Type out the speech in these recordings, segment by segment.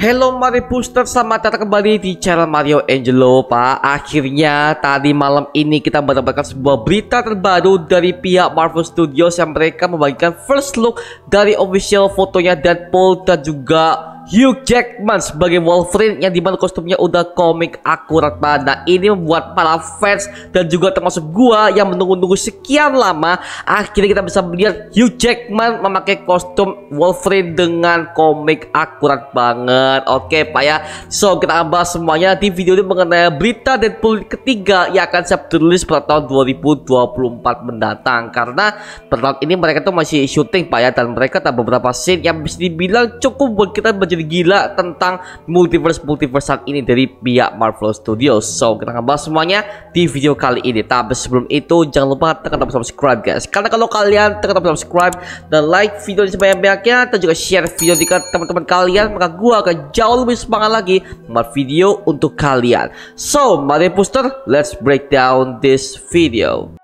Hello Mario Booster, selamat datang kembali di channel Mario Angelo, Pak. Akhirnya tadi malam ini kita mendapatkan sebuah berita terbaru dari pihak Marvel Studios yang mereka membagikan first look dari official fotonya Deadpool dan juga Hugh Jackman sebagai Wolverine, yang dimana kostumnya udah komik akurat banget. Nah, ini membuat para fans dan juga termasuk gua yang menunggu-nunggu sekian lama, akhirnya kita bisa melihat Hugh Jackman memakai kostum Wolverine dengan komik akurat banget. Oke Pak ya, so kita akan bahas semuanya di video ini mengenai berita Deadpool ketiga yang akan siap dirilis pada tahun 2024 mendatang. Karena pada tahun ini mereka tuh masih syuting Pak ya, dan mereka tak beberapa scene yang bisa dibilang cukup buat kita menjadi gila tentang multiverse saat ini dari pihak Marvel Studios. So kita akan bahas semuanya di video kali ini. Tapi sebelum itu jangan lupa tekan tombol subscribe guys, karena kalau kalian tekan tombol subscribe dan like video ini sebanyak-banyaknya dan juga share video ini ke teman-teman kalian, maka gua akan jauh lebih semangat lagi membuat video untuk kalian. So Mario Booster, let's break down this video.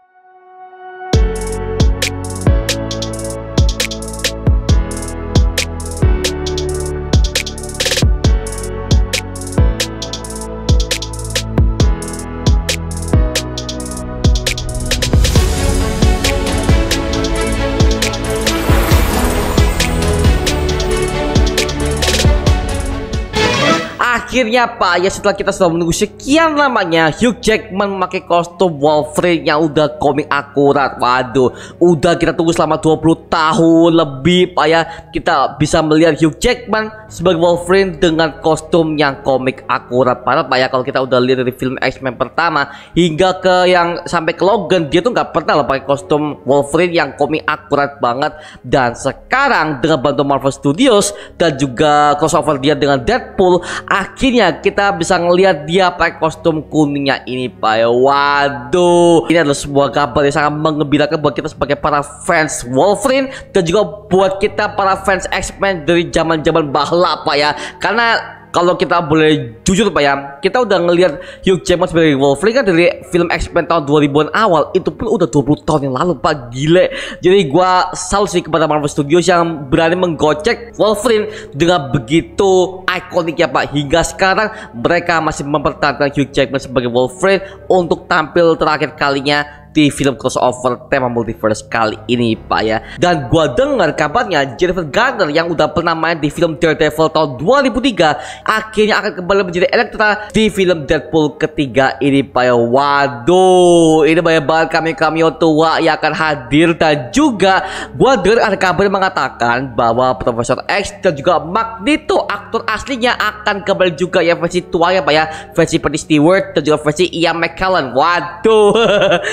Akhirnya Pak ya, setelah kita sudah menunggu sekian lamanya, Hugh Jackman memakai kostum Wolverine yang udah komik akurat. Waduh, udah kita tunggu selama 20 tahun lebih Pak ya, kita bisa melihat Hugh Jackman sebagai Wolverine dengan kostum yang komik akurat. Padahal Pak ya, kalau kita udah lihat dari film X-Men pertama hingga ke yang sampai ke Logan, dia tuh nggak pernah pakai kostum Wolverine yang komik akurat banget. Dan sekarang dengan bantu Marvel Studios dan juga crossover dia dengan Deadpool, akhirnya kita bisa ngelihat dia pakai kostum kuningnya ini Pak ya. Waduh, ini adalah sebuah kabar yang sangat menggembirakan buat kita sebagai para fans Wolverine dan juga buat kita para fans X-Men dari zaman-zaman bahla Pak ya. Karena kalau kita boleh jujur Pak ya, kita udah ngelihat Hugh Jackman sebagai Wolverine kan dari film X-Men tahun 2000-an awal. Itu pun udah 20 tahun yang lalu Pak, gile. Jadi gua salut sih kepada Marvel Studios yang berani menggocek Wolverine dengan begitu ikonik ya Pak. Hingga sekarang mereka masih mempertahankan Hugh Jackman sebagai Wolverine untuk tampil terakhir kalinya di film crossover tema multiverse kali ini Pak ya. Dan gua dengar kabarnya Jennifer Garner yang udah pernah main di film Daredevil tahun 2003 akhirnya akan kembali menjadi Elektra di film Deadpool ketiga ini Pak ya. Waduh, ini banyak banget cameo-cameo tua yang akan hadir. Dan juga gua dengar ada kabar yang mengatakan bahwa Profesor X dan juga Magneto aktor aslinya akan kembali juga ya, versi tua ya Pak ya, versi Patrick Stewart dan juga versi Ian McKellen. Waduh.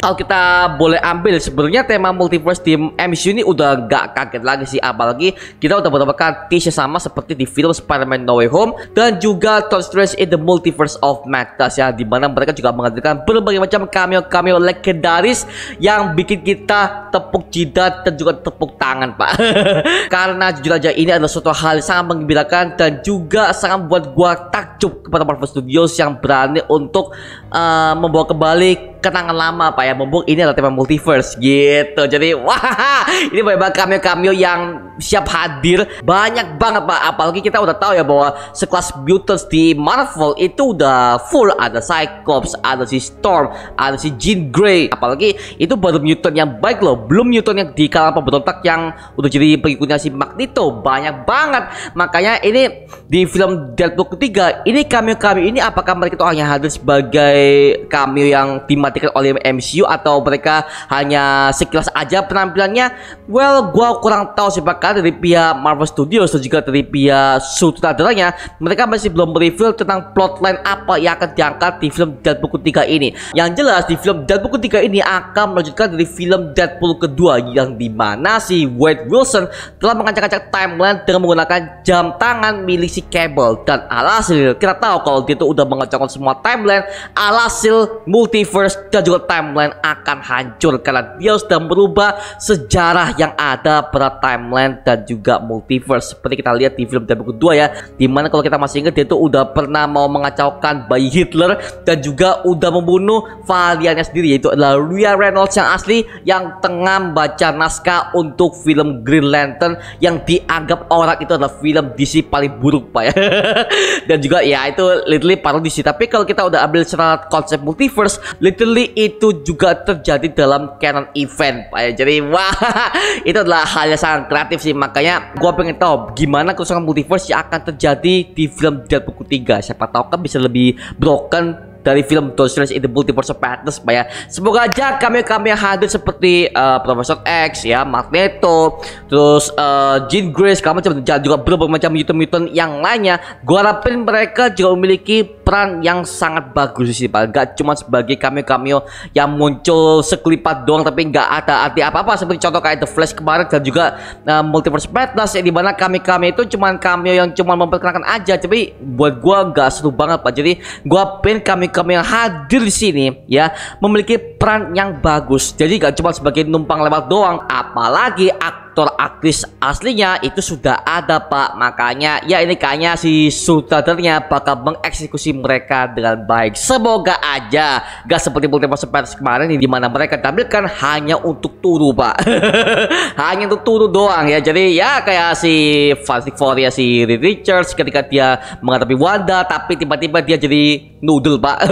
Kalau kita boleh ambil, sebenarnya tema multiverse di MCU ini udah gak kaget lagi sih, apalagi kita udah mendapatkan teaser sama seperti di film Spider-Man No Way Home dan juga Doctor Strange in the Multiverse of Madness ya, dimana mereka juga menghadirkan berbagai macam cameo legendaris yang bikin kita tepuk jidat dan juga tepuk tangan Pak. Karena jujur aja ini adalah suatu hal yang sangat menggembirakan dan juga sangat membuat gua takjub kepada Marvel Studios yang berani untuk membawa kembali kenangan lama Pak ya, mumpung ini adalah tema multiverse gitu. Jadi wah, ini banyak banget cameo-cameo yang siap hadir, banyak banget Pak. Apalagi kita udah tahu ya bahwa sekelas mutants di Marvel itu udah full, ada Cyclops, ada si Storm, ada si Jean Grey. Apalagi itu baru mutant yang baik loh, belum mutant yang di kalangan pemberontak yang udah jadi pengikutnya si Magneto, banyak banget. Makanya ini di film Deadpool ketiga ini cameo-cameo ini, apakah mereka itu hanya hadir sebagai cameo yang dimatikan oleh MCU atau mereka hanya sekilas aja penampilannya? Well, gua kurang tahu sih Pak. Dari pihak Marvel Studios dan juga dari pihak sutradaranya, mereka masih belum reveal tentang plotline apa yang akan diangkat di film Deadpool ketiga ini. Yang jelas di film Deadpool ketiga ini akan melanjutkan dari film Deadpool kedua, yang dimana si Wade Wilson telah mengacak-acak timeline dengan menggunakan jam tangan milik si Cable. Dan alhasil Hitler. Kita tahu kalau dia itu udah mengacaukan semua timeline, alhasil multiverse dan juga timeline akan hancur karena dia sudah merubah sejarah yang ada pada timeline dan juga multiverse. Seperti kita lihat di film Deadpool kedua ya, dimana kalau kita masih ingat dia itu udah pernah mau mengacaukan bayi Hitler dan juga udah membunuh variannya sendiri, yaitu adalah Ryan Reynolds yang asli yang tengah membaca naskah untuk film Green Lantern yang dianggap orang itu adalah film DC paling buruk pak ya. Dan juga ya itu literally parodi sih, tapi kalau kita udah ambil secara konsep multiverse, literally itu juga terjadi dalam canon event pak ya. Jadi wah itu adalah hal yang sangat kreatif sih, makanya gua pengen tahu gimana kerusakan multiverse yang akan terjadi di film Deadpool 3. Siapa tahu kan bisa lebih broken dari film Doctor Strange in the Multiverse of Madness pak ya. Semoga aja kami yang hadir seperti Profesor X ya, Magneto, terus Jean Grey, segala macam, dan juga berbagai macam mutant yang lainnya. Gua harapin mereka juga memiliki peran yang sangat bagus sih pak. Gak cuma sebagai cameo yang muncul sekelipat doang tapi nggak ada arti apa-apa, seperti contoh kayak The Flash kemarin dan juga Multiverse of Madness, yang dimana cameo itu cuman cameo yang cuma memperkenalkan aja, tapi buat gua nggak seru banget pak. Jadi gua pengen kami yang hadir di sini ya memiliki peran yang bagus. Jadi gak cuma sebagai numpang lewat doang, apalagi aktor aktris aslinya itu sudah ada pak. Makanya ya ini kayaknya si sutradaranya bakal mengeksekusi mereka dengan baik. Semoga aja gak seperti Multiverse of Madness kemarin di mana mereka tampilkan hanya untuk turu pak. Hanya untuk turu doang ya. Jadi ya kayak si Fantastic Four ya, si Reed Richards ketika dia menghadapi Wanda tapi tiba-tiba dia jadi noodle pak.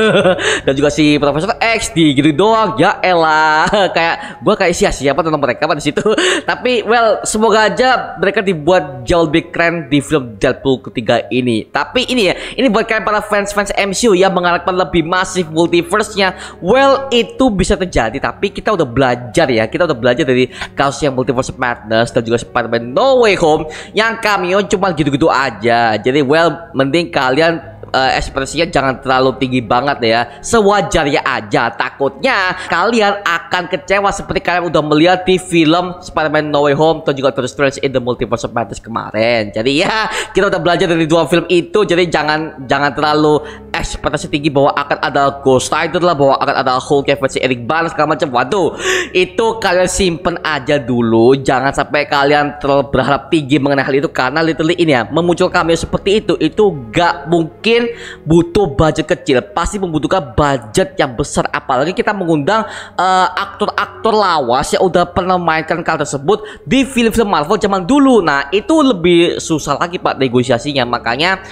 Dan juga si Profesor X di gitu doang, ya elah. Kayak gua kayak sia-sia apa tentang mereka pada situ. Tapi well, semoga aja mereka dibuat jauh lebih keren di film Deadpool ketiga ini. Tapi ini ya, ini buat kalian para fans MCU yang mengharapkan lebih masif multiverse-nya. Well, itu bisa terjadi, tapi kita udah belajar ya. Kita udah belajar dari kasus yang Multiverse of Madness dan juga Spider-Man No Way Home yang cameo cuma gitu-gitu aja. Jadi well, mending kalian ekspresinya jangan terlalu tinggi banget ya, sewajarnya aja. Takutnya kalian akan kecewa seperti kalian udah melihat di film Spider-Man No Way Home dan juga Doctor Strange in the Multiverse of Madness kemarin. Jadi ya kita udah belajar dari dua film itu, jadi jangan terlalu ekspektasi tinggi bahwa akan ada Ghost Rider lah, bahwa akan ada Hulk versi Eric Bana segala macam. Waduh, itu kalian simpen aja dulu, jangan sampai kalian terlalu berharap tinggi mengenai hal itu, karena literally ini ya, memuncul cameo seperti itu gak mungkin butuh budget kecil, pasti membutuhkan budget yang besar. Apalagi kita mengundang aktor-aktor lawas yang udah pernah memainkan karakter tersebut di film-film Marvel zaman dulu. Nah itu lebih susah lagi pak negosiasinya. Makanya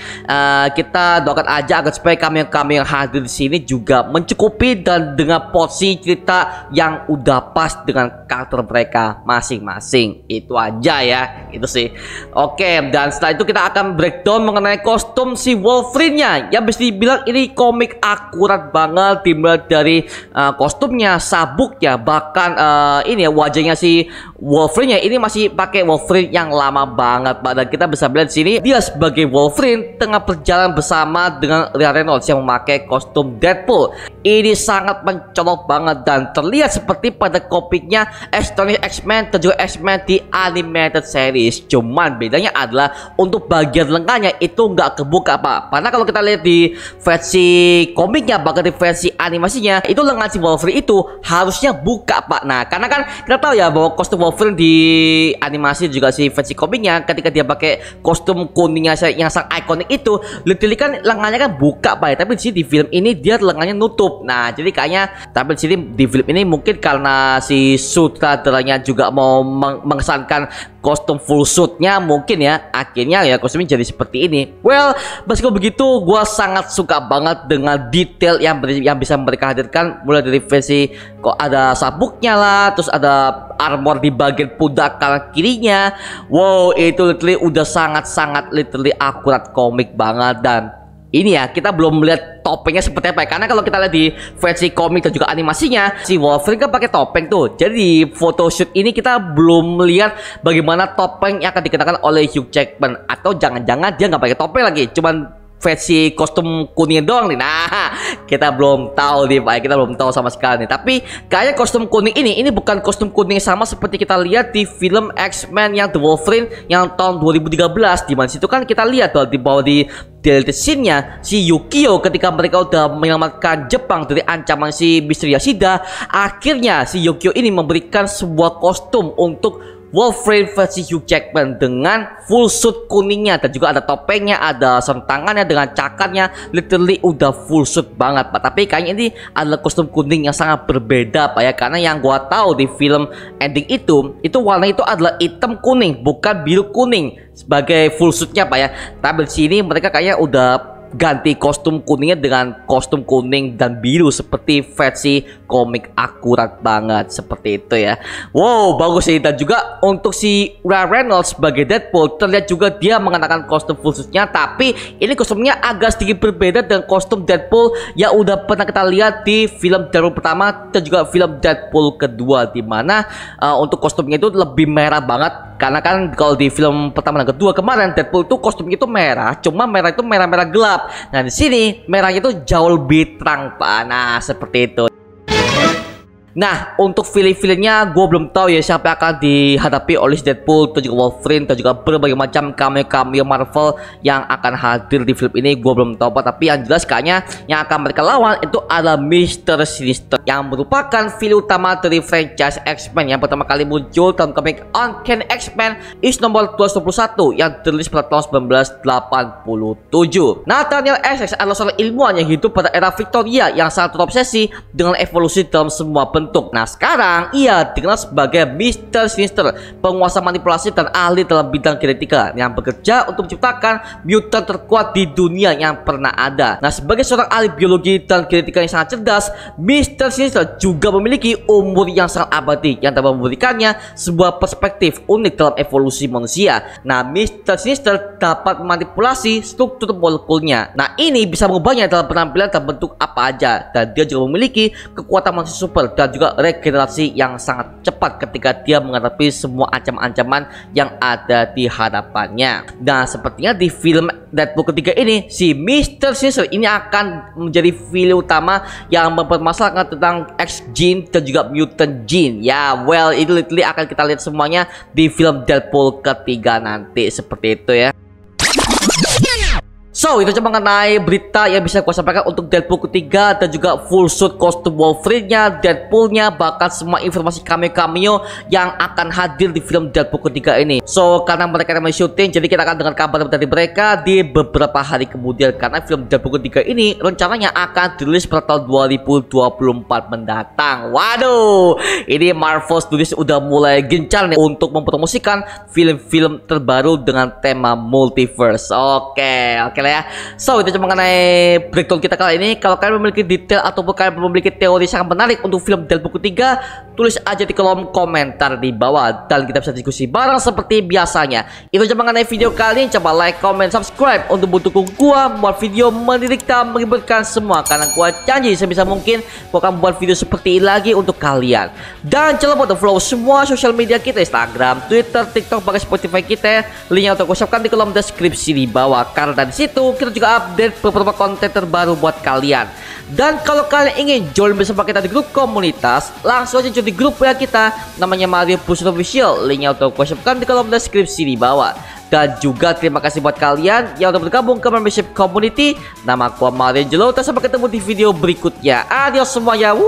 kita doakan aja agar supaya kami yang hadir di sini juga mencukupi dan dengan porsi cerita yang udah pas dengan karakter mereka masing-masing. Itu aja ya, itu sih. Oke, dan setelah itu kita akan breakdown mengenai kostum si Wolverine. Ya bisa dibilang ini komik akurat banget, dimulai dari kostumnya, sabuknya, bahkan ini ya wajahnya si Wolverine ini masih pakai Wolverine yang lama banget pak. Dan kita bisa melihat di sini dia sebagai Wolverine tengah berjalan bersama dengan Ryan Reynolds yang memakai kostum Deadpool. Ini sangat mencolok banget dan terlihat seperti pada komiknya Astonishing X-Men dan juga X-Men di animated series. Cuman bedanya adalah untuk bagian lengannya itu nggak kebuka pak. Karena kalau kita lihat di versi komiknya bahkan di versi animasinya itu lengan si Wolverine itu harusnya buka pak. Nah karena kan kita tahu ya bahwa kostum Wolverine di animasi juga si versi komiknya ketika dia pakai kostum kuningnya yang sangat ikonik itu literally kan lengannya kan buka pak ya. Tapi di sini di film ini dia lengannya nutup. Nah jadi kayaknya tapi di sini di film ini mungkin karena si sutradaranya juga mau mengesankan kostum full suitnya mungkin ya, akhirnya ya kostumnya jadi seperti ini. Well, meskipun begitu gue sangat suka banget dengan detail yang bisa mereka hadirkan, mulai dari versi kok ada sabuknya lah, terus ada armor di bagian pundak kanan kirinya. Wow, itu literally udah sangat literally akurat komik banget. Dan ini ya kita belum melihat topengnya seperti apa ya, karena kalau kita lihat di versi komik dan juga animasinya si Wolverine kan pakai topeng tuh. Jadi di photoshoot ini kita belum melihat bagaimana topeng yang akan dikenakan oleh Hugh Jackman, atau jangan-jangan dia nggak pakai topeng lagi, cuman versi kostum kuning doang nih. Nah kita belum tahu nih pak, kita belum tahu sama sekali nih. Tapi kayaknya kostum kuning ini bukan kostum kuning sama seperti kita lihat di film X-Men yang The Wolverine yang tahun 2013, di mana situ kan kita lihat tuh di bawah di deleted scene-nya si Yukio ketika mereka udah menyelamatkan Jepang dari ancaman si Mr. Yashida, akhirnya si Yukio ini memberikan sebuah kostum untuk Wolverine versi Hugh Jackman dengan full suit kuningnya dan juga ada topengnya, ada sarung tangannya dengan cakarnya, literally udah full suit banget Pak. Tapi kayaknya ini adalah kostum kuning yang sangat berbeda Pak ya, karena yang gua tahu di film ending itu warna itu adalah hitam kuning bukan biru kuning sebagai full suitnya Pak ya. Tapi di sini mereka kayaknya udah ganti kostum kuningnya dengan kostum kuning dan biru seperti versi komik akurat banget seperti itu ya. Wow, bagus sih. Dan juga untuk si Ryan Reynolds sebagai Deadpool terlihat juga dia mengenakan kostum full suitnya, tapi ini kostumnya agak sedikit berbeda dengan kostum Deadpool yang udah pernah kita lihat di film Deadpool pertama dan juga film Deadpool kedua, dimana untuk kostumnya itu lebih merah banget. Karena kan kalau di film pertama dan kedua kemarin Deadpool itu kostumnya itu merah, cuma merah itu merah-merah gelap. Nah di sini merahnya itu jauh lebih terang Pak. Nah seperti itu. Nah untuk villain-villainnya gue belum tahu ya siapa yang akan dihadapi oleh Deadpool dan juga Wolverine dan juga berbagai macam cameo-cameo Marvel yang akan hadir di film ini. Gue belum tahu Pak, tapi yang jelas kayaknya yang akan mereka lawan itu adalah Mr. Sinister yang merupakan villain utama dari franchise X-Men yang pertama kali muncul dalam komik Uncanny X-Men is nomor 221 yang dirilis pada tahun 1987. Nathaniel Essex adalah seorang ilmuwan yang hidup pada era Victoria yang sangat terobsesi dengan evolusi dalam semua bentuk. Nah sekarang ia dikenal sebagai Mr. Sinister, penguasa manipulasi dan ahli dalam bidang genetika yang bekerja untuk menciptakan mutant terkuat di dunia yang pernah ada. Nah sebagai seorang ahli biologi dan genetika yang sangat cerdas, Mr. Sinister juga memiliki umur yang sangat abadi yang dapat memberikannya sebuah perspektif unik dalam evolusi manusia. Nah Mr. Sinister dapat memanipulasi struktur molekulnya. Nah ini bisa mengubahnya dalam penampilan dan bentuk apa aja, dan dia juga memiliki kekuatan manusia super dan juga regenerasi yang sangat cepat ketika dia menghadapi semua ancaman-ancaman yang ada di hadapannya. Nah sepertinya di film Deadpool ketiga ini si Mr. Sinister ini akan menjadi villain utama yang mempermasalahkan tentang X-Gene dan juga mutant gene. Ya well itu literally akan kita lihat semuanya di film Deadpool ketiga nanti seperti itu ya. So itu cuma mengenai berita yang bisa gue sampaikan untuk Deadpool ketiga dan juga full suit kostum Wolverine-nya, Deadpool-nya, bahkan semua informasi cameo-cameo yang akan hadir di film Deadpool ketiga ini. So karena mereka memang syuting, jadi kita akan dengar kabar dari mereka di beberapa hari kemudian, karena film Deadpool ketiga ini rencananya akan dirilis pada tahun 2024 mendatang. Waduh, ini Marvel Studios udah mulai gencar nih untuk mempromosikan film-film terbaru dengan tema multiverse. Oke lah ya. So itu cuma mengenai breakdown kita kali ini. Kalau kalian memiliki detail ataupun kalian memiliki teori sangat menarik untuk film Deadpool ketiga, tulis aja di kolom komentar di bawah dan kita bisa diskusi bareng seperti biasanya. Itu cuma mengenai video kali ini. Coba like, comment, subscribe untuk mendukung gua buat video mendidik dan menghiburkan semua, karena gua janji sebisa mungkin gua akan buat video seperti ini lagi untuk kalian. Dan jangan lupa untuk follow semua sosial media kita, Instagram, Twitter, TikTok, bahkan Spotify kita. Linknya untuk gua siapkan di kolom deskripsi di bawah, karena dari situ kita juga update beberapa konten terbaru buat kalian. Dan kalau kalian ingin join bersama kita di grup komunitas, langsung aja join di grup ya kita, namanya Mario Push Official. Linknya untuk gue siapkan di kolom deskripsi di bawah. Dan juga terima kasih buat kalian yang udah bergabung ke membership community. Nama aku Mario Angelo. Sampai ketemu di video berikutnya. Adios semuanya. Woo!